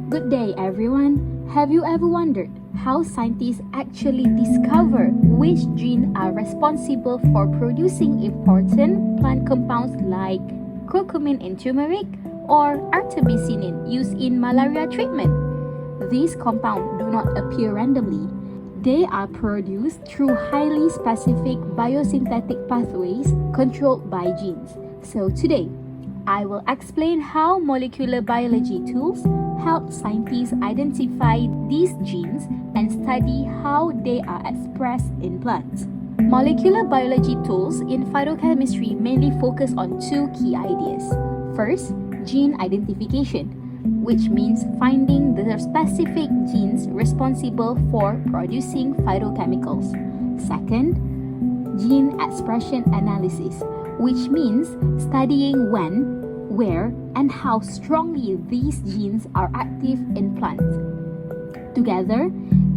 Good day, everyone. Have you ever wondered how scientists actually discover which genes are responsible for producing important plant compounds like curcumin in turmeric or artemisinin used in malaria treatment? These compounds do not appear randomly. They are produced through highly specific biosynthetic pathways controlled by genes. So today, I will explain how molecular biology tools help scientists identify these genes and study how they are expressed in plants. Molecular biology tools in phytochemistry mainly focus on two key ideas. First, gene identification, which means finding the specific genes responsible for producing phytochemicals. Second, gene expression analysis, which means studying when, where, and how strongly these genes are active in plants. Together,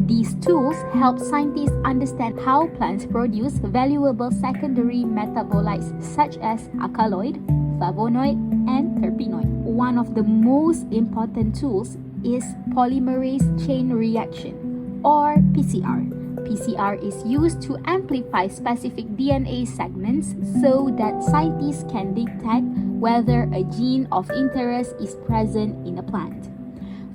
these tools help scientists understand how plants produce valuable secondary metabolites such as alkaloid, flavonoid, and terpenoid. One of the most important tools is polymerase chain reaction, or PCR. PCR is used to amplify specific DNA segments so that scientists can detect whether a gene of interest is present in a plant.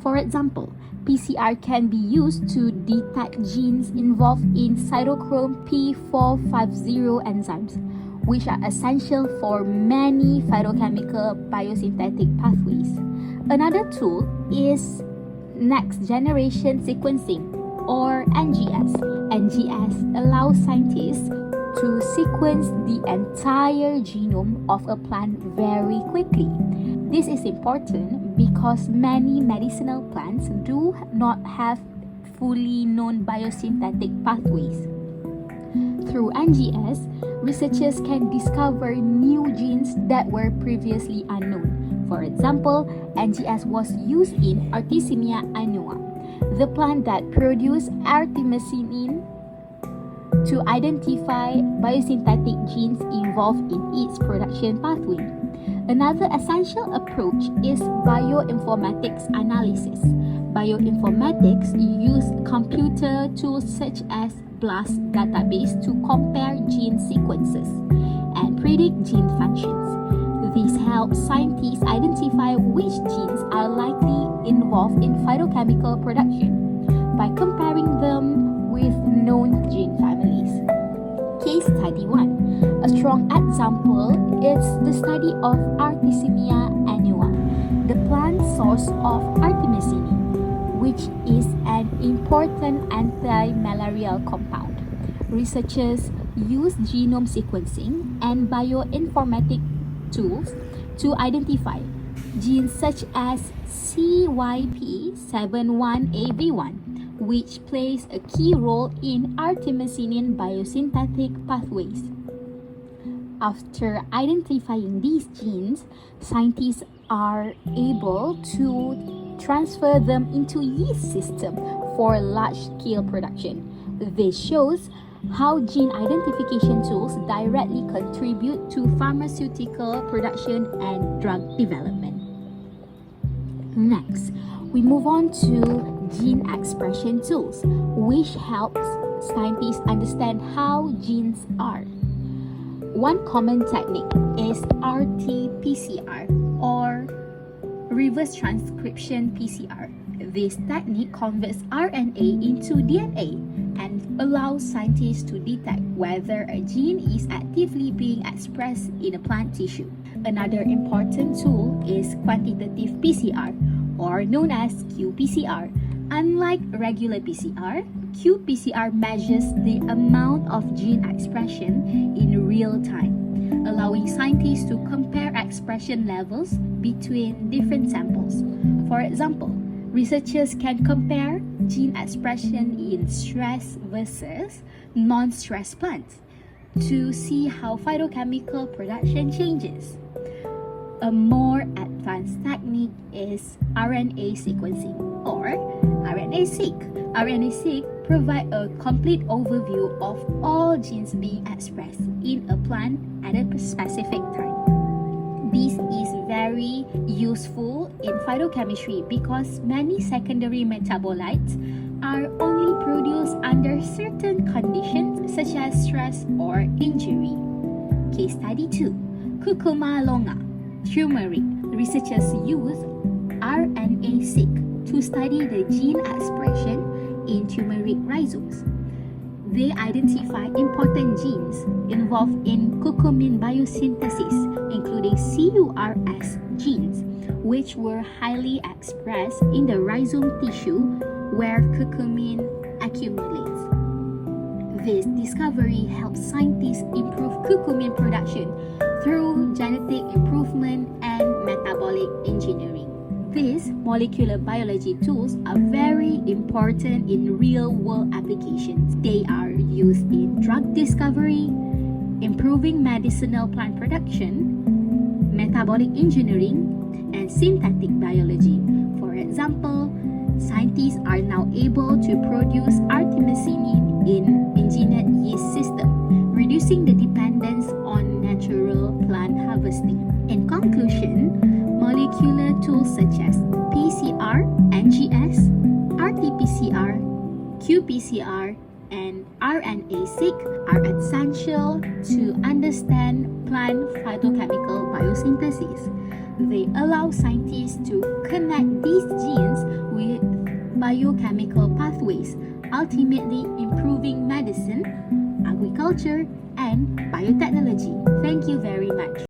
For example, PCR can be used to detect genes involved in cytochrome P450 enzymes, which are essential for many phytochemical biosynthetic pathways. Another tool is next-generation sequencing, or NGS. NGS allows scientists to sequence the entire genome of a plant very quickly. This is important because many medicinal plants do not have fully known biosynthetic pathways. Through NGS, researchers can discover new genes that were previously unknown. For example, NGS was used in Artemisia annua, the plant that produced artemisinin, to identify biosynthetic genes involved in its production pathway. Another essential approach is bioinformatics analysis. Bioinformatics use computer tools such as BLAST database to compare gene sequences and predict gene functions. This helps scientists identify which genes are likely involved in phytochemical production by comparing them with known gene families. Case study 1. A strong example is the study of Artemisia annua, the plant source of artemisinin, which is an important anti-malarial compound. Researchers use genome sequencing and bioinformatic tools to identify genes such as CYP71AV1, which plays a key role in artemisinin biosynthetic pathways. After identifying these genes, scientists are able to transfer them into yeast system for large-scale production. This shows how gene identification tools directly contribute to pharmaceutical production and drug development. Next, we move on to gene expression tools, which helps scientists understand how genes are. One common technique is RT-PCR, or reverse transcription PCR. This technique converts RNA into DNA and allows scientists to detect whether a gene is actively being expressed in a plant tissue. Another important tool is quantitative PCR, or known as qPCR. Unlike regular PCR, qPCR measures the amount of gene expression in real time, allowing scientists to compare expression levels between different samples. For example, researchers can compare gene expression in stress versus non-stress plants to see how phytochemical production changes. A more advanced technique is RNA sequencing, or RNA-seq. RNA-seq provides a complete overview of all genes being expressed in a plant at a specific time. This is very very useful in phytochemistry because many secondary metabolites are only produced under certain conditions such as stress or injury. Case study 2. Curcuma longa, turmeric. Researchers use RNA-seq to study the gene expression in turmeric rhizomes. They identify important genes involved in curcumin biosynthesis, including CURS genes, which were highly expressed in the rhizome tissue where curcumin accumulates. This discovery helps scientists improve curcumin production through genetic improvement and metabolic engineering. These molecular biology tools are very important in real-world applications. They are used in drug discovery, improving medicinal plant production, metabolic engineering, and synthetic biology. For example, scientists are now able to produce artemisinin in engineered yeast system, reducing the dependence on natural plant harvesting. In conclusion, molecular tools such as PCR, NGS, RT-PCR, qPCR, and RNA-seq are essential to understand plant phytochemical biosynthesis. They allow scientists to connect these genes with biochemical pathways, ultimately improving medicine, agriculture, and biotechnology. Thank you very much.